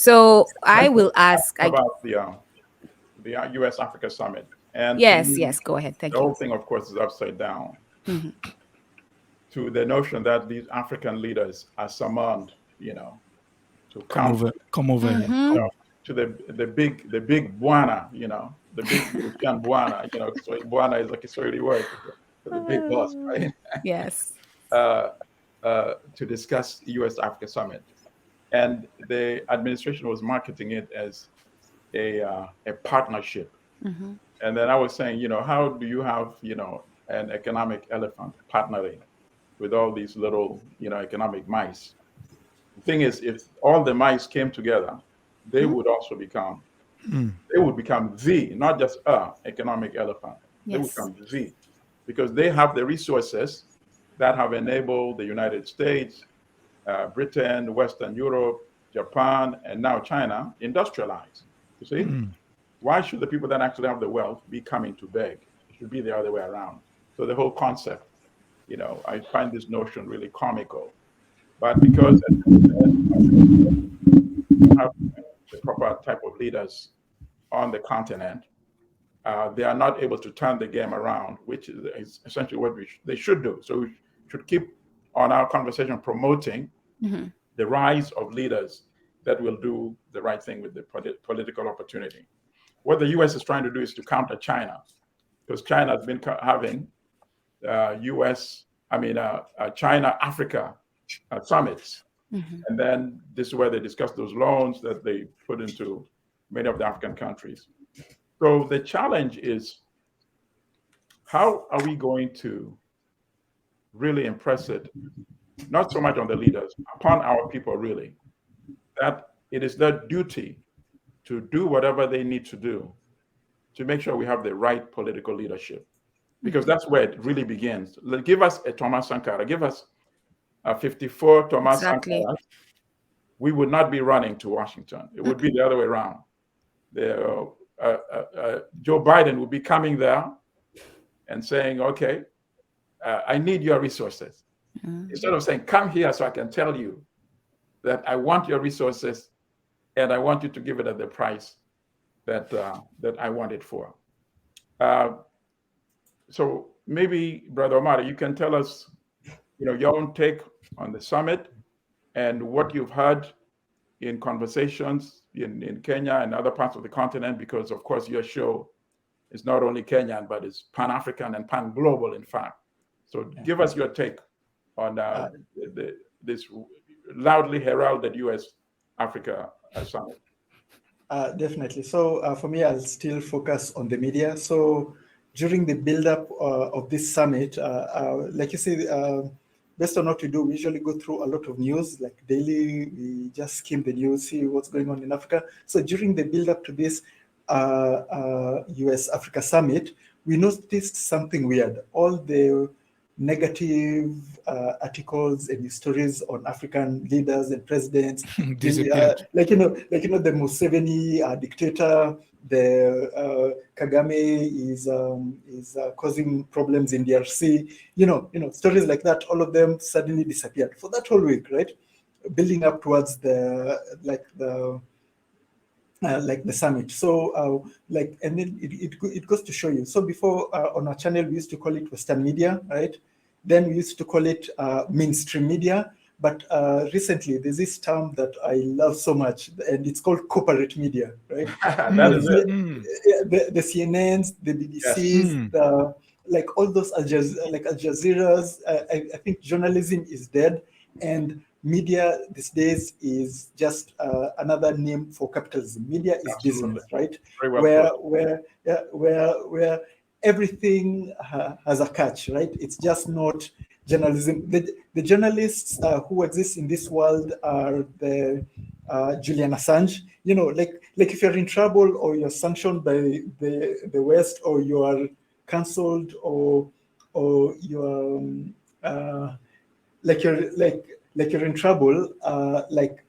So I will ask. About the U.S. Africa summit, and to Yes, me, yes. Go ahead. the Thank you. whole thing, of course, is upside down Mhm. to the notion that these African leaders are summoned, to come, Come over here. Mhm. Come. to the big Bwana, the big European Bwana, so Bwana is like a Swahili word for the big boss, right? Yes. Uh, to discuss U.S. Africa summit, and the administration was marketing it as a partnership. Mhm. And then I was saying, how do you have, an economic elephant partnering with all these little, economic mice? The thing is, if all the mice came together, they Mhm. would also become, they would become the, not just a economic elephant. They would Yes. become the, because they have the resources that have enabled the United States, Britain, Western Europe, Japan, and now China industrialize. You see? Why should the people that actually have the wealth be coming to beg? It should be the other way around. So the whole concept, I find this notion really comical. But because at the you have the proper type of leaders on the continent, they are not able to turn the game around, which is essentially what they should do. So we should keep on our conversation promoting Mhm. the rise of leaders that will do the right thing with the political opportunity. What the US is trying to do is to counter China, because China has been having China Africa summits. Mhm. And then this is where they discuss those loans that they put into many of the African countries. So the challenge is, how are we going to really impress it, not so much on the leaders, upon our people, really, that it is their duty to do whatever they need to do to make sure we have the right political leadership, because that's where it really begins. Give us a Thomas Sankara, give us a 54 Thomas Exactly. Sankara, we would not be running to Washington. It would be the other way around. Joe Biden would be coming there and saying, okay, I need your resources. Instead of saying, come here so I can tell you that I want your resources and I want you to give it at the price that I want it for. So maybe, Brother Omar, you can tell us, your own take on the summit and what you've heard in conversations in Kenya and other parts of the continent, because of course your show is not only Kenyan, but it's Pan-African and Pan-Global, in fact. So give us your take on this loudly heralded U.S. Africa summit. Definitely. So for me, I'll still focus on the media. So during the build-up of this summit, like you say, based on what we do, we usually go through a lot of news, like daily. We just skim the news, see what's going on in Africa. So during the build-up to this U.S. Africa summit, we noticed something weird. All the negative articles and stories on African leaders and presidents, Disappeared. the Museveni dictator, the Kagame is causing problems in DRC. Stories like that. All of them suddenly disappeared for that whole week, right? Building up towards the summit. So and then it goes to show you. So before on our channel, we used to call it Western media, right? Then we used to call it mainstream media. But recently, there's this term that I love so much, and it's called corporate media, right? That is it. The CNNs, the Yes. BBCs, like all those Al Jazeera's. I think journalism is dead, and media these days is just another name for capitalism. Media is Absolutely. business, right? Very well Where everything has a catch, right? It's just not journalism. The journalists who exist in this world are the Julian Assange. Like if you're in trouble or you're sanctioned by the West, or you are cancelled, or you're you're in trouble, like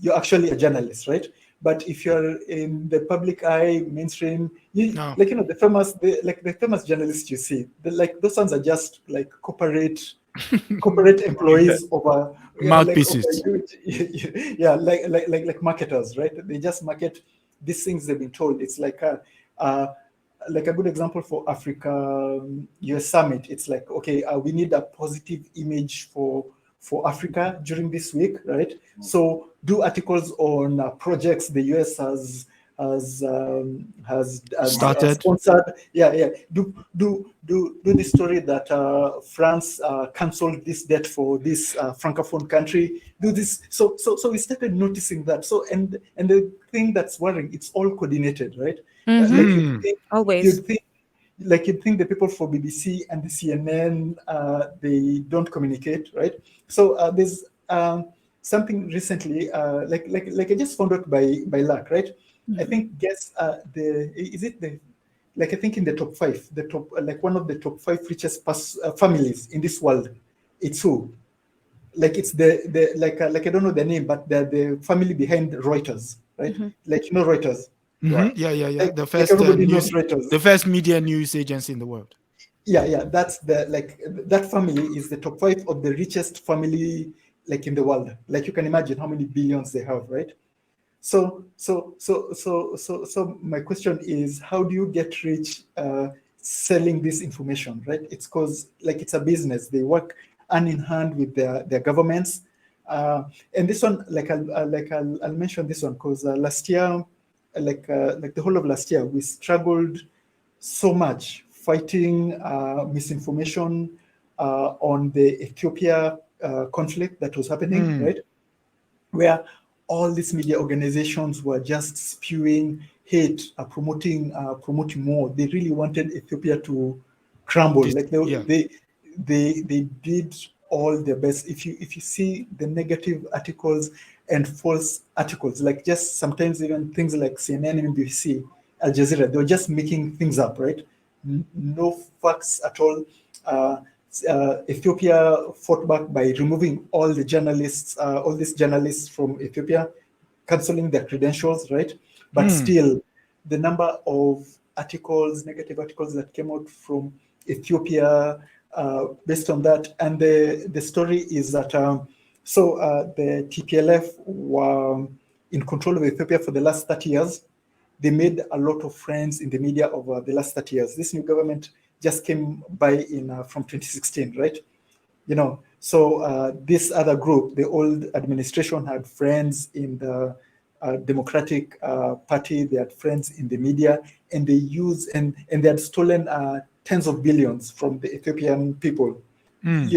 you're actually a journalist, right? But if you're in the public eye, mainstream, No. the famous journalists you see, those ones are just like corporate employees of like Mouthpieces. yeah, like marketers, right? They just market these things they've been told. It's like a good example for Africa US Summit. It's like, okay, we need a positive image for Africa during this week, right? So do articles on projects the US has Started. sponsored. Yeah. Do the story that France cancelled this debt for this francophone country. Do this. So we started noticing that. So and the thing that's worrying, it's all coordinated, right? Like Always. you'd think you'd think the people for BBC and the CNN they don't communicate, right? So there's something recently, like I just found out by luck, right? I think guess the is it the like I think in the top five, the top like one of the top five richest families in this world. It's who? Like it's the like I don't know the name, but the family behind Reuters, right? Like Reuters. Right. Yeah. Like everybody knows Reuters. The first media news agency in the world. Yeah. That's that family is the top five of the richest family like in the world. Like you can imagine how many billions they have, right? So my question is, how do you get rich selling this information, right? It's because like it's a business. They work hand in hand with their governments. And this one, I'll mention this one because last year, like the whole of last year, we struggled so much fighting misinformation on the Ethiopia conflict that was happening, right? Where all these media organizations were just spewing hate, promoting more. They really wanted Ethiopia to crumble. Like they did all their best. If you see the negative articles and false articles, like just sometimes even things like CNN, BBC, Al Jazeera, they were just making things up, right? No facts at all. Ethiopia fought back by removing all these journalists from Ethiopia, canceling their credentials, right? But still, the number of negative articles that came out from Ethiopia based on that, and the story is that the TPLF were in control of Ethiopia for the last 30 years. They made a lot of friends in the media over the last 30 years. This new government just came by in from 2016, right? So this other group, the old administration, had friends in the Democratic Party. They had friends in the media, and they had stolen tens of billions from the Ethiopian people. And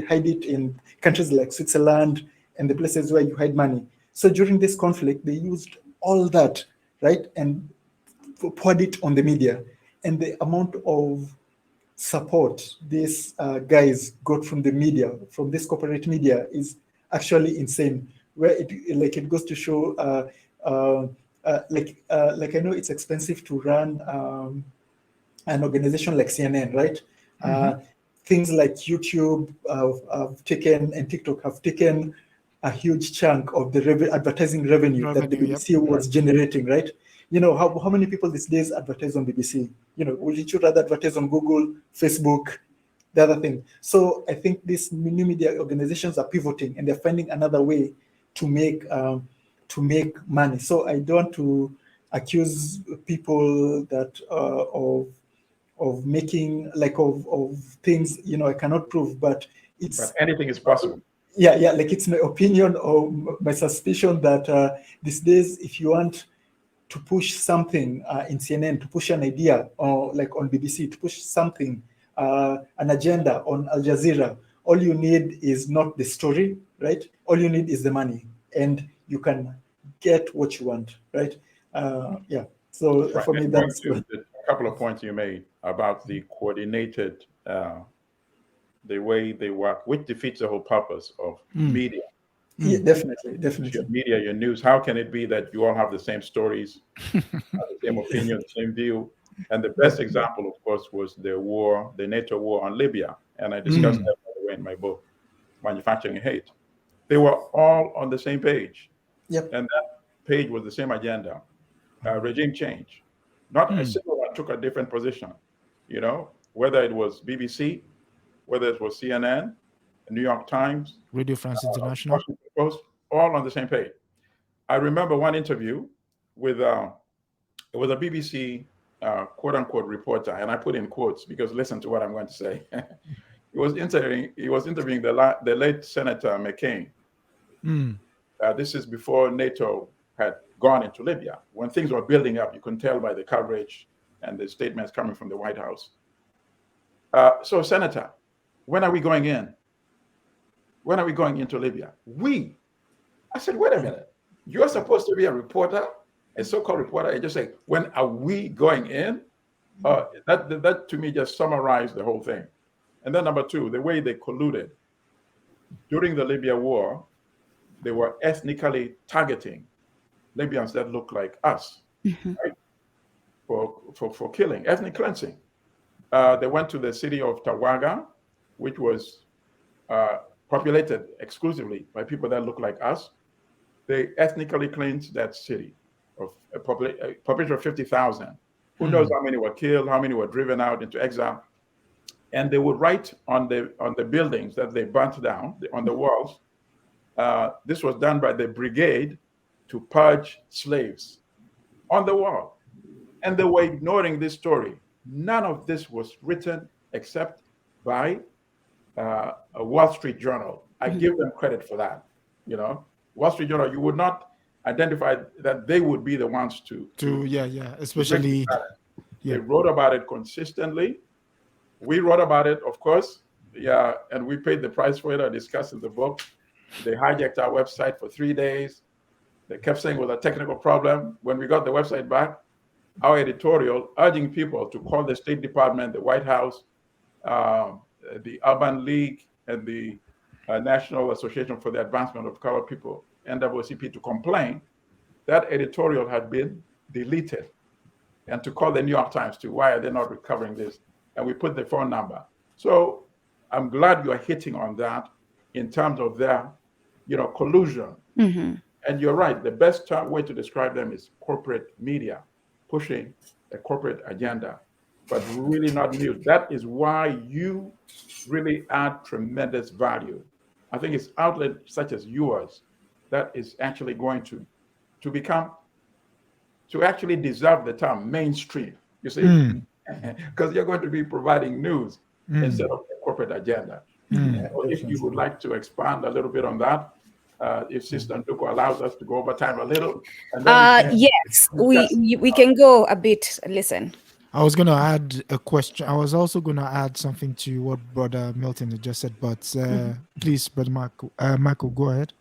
hide it in countries like Switzerland and the places where you hide money. So during this conflict, they used all that, right, and poured it on the media. And the amount of support these guys got from the media, from this corporate media, is actually insane. Where it goes to show, like I know it's expensive to run an organization like CNN, right? Things like YouTube have taken and TikTok have taken a huge chunk of the advertising revenue that the BBC was generating, right? How many people these days advertise on BBC? Would you rather advertise on Google, Facebook, the other thing? So I think these new media organizations are pivoting and they're finding another way to make money. So I don't want to accuse people that of making of things I cannot prove, but But anything is possible. Yeah, like it's my opinion or my suspicion that these days, if you want to push something in CNN, to push an idea, or like on BBC, to push something, an agenda on Al Jazeera, all you need is not the story, right? All you need is the money, and you can get what you want, right? Yeah. So Right. for me, And that's a couple of points you made about the coordinated, the way they work, which defeats the whole purpose of media. yeah, definitely. Your media, your news. How can it be that you all have the same stories, the same opinion, same view? And the best example, of course, was the NATO war on Libya. And I discussed that, by the way, in my book, Manufacturing Hate. They were all on the same page. Yep. And that page was the same agenda, regime change. Not a single one took a different position, whether it was BBC, whether it was CNN, New York Times, Radio France International. Washington Post, all on the same page. I remember one interview with it was a BBC quote unquote reporter, and I put in quotes because listen to what I'm going to say. He was interviewing the late Senator McCain. This is before NATO had gone into Libya. When things were building up, you can tell by the coverage and the statements coming from the White House. So, Senator, when are we going in? When are we going into Libya? I said, wait a minute. You're supposed to be a reporter, a so-called reporter. I just say, when are we going in? That to me just summarized the whole thing. And then number two, the way they colluded. During the Libya war, they were ethnically targeting Libyans that look like us, right? For killing, ethnic cleansing. They went to the city of Tawaga, which was populated exclusively by people that look like us. They ethnically cleansed that city of a population of 50,000. Who knows how many were killed, how many were driven out into exile. And they would write on the buildings that they burnt down, on the walls. This was done by the brigade to purge slaves on the wall. And they were ignoring this story. None of this was written except by a Wall Street Journal. I give them credit for that. Wall Street Journal, you would not identify that they would be the ones to especially. They wrote about it consistently. We wrote about it, of course, and we paid the price for it. I discussed in the book. They hijacked our website for 3 days. They kept saying it was a technical problem. When we got the website back, our editorial urging people to call the State Department, the White House, the Urban League, and the National Association for the Advancement of Colored People, NAACP, to complain, that editorial had been deleted, and to call the New York Times to why are they not recovering this? And we put the phone number. So I'm glad you are hitting on that in terms of their, collusion. And you're right. The best way to describe them is corporate media pushing a corporate agenda, but really not news. That is why you really add tremendous value. I think it's outlets such as yours that is actually going to actually deserve the term mainstream, you see, because you're going to be providing news instead of a corporate agenda. If you would like to expand a little bit on that, if Sister Nduko allows us to go over time a little. And then yes, we can go a bit. Listen. I was going to add a question. I was also going to add something to what Brother Milton had just said, but please, Brother Michael, go ahead.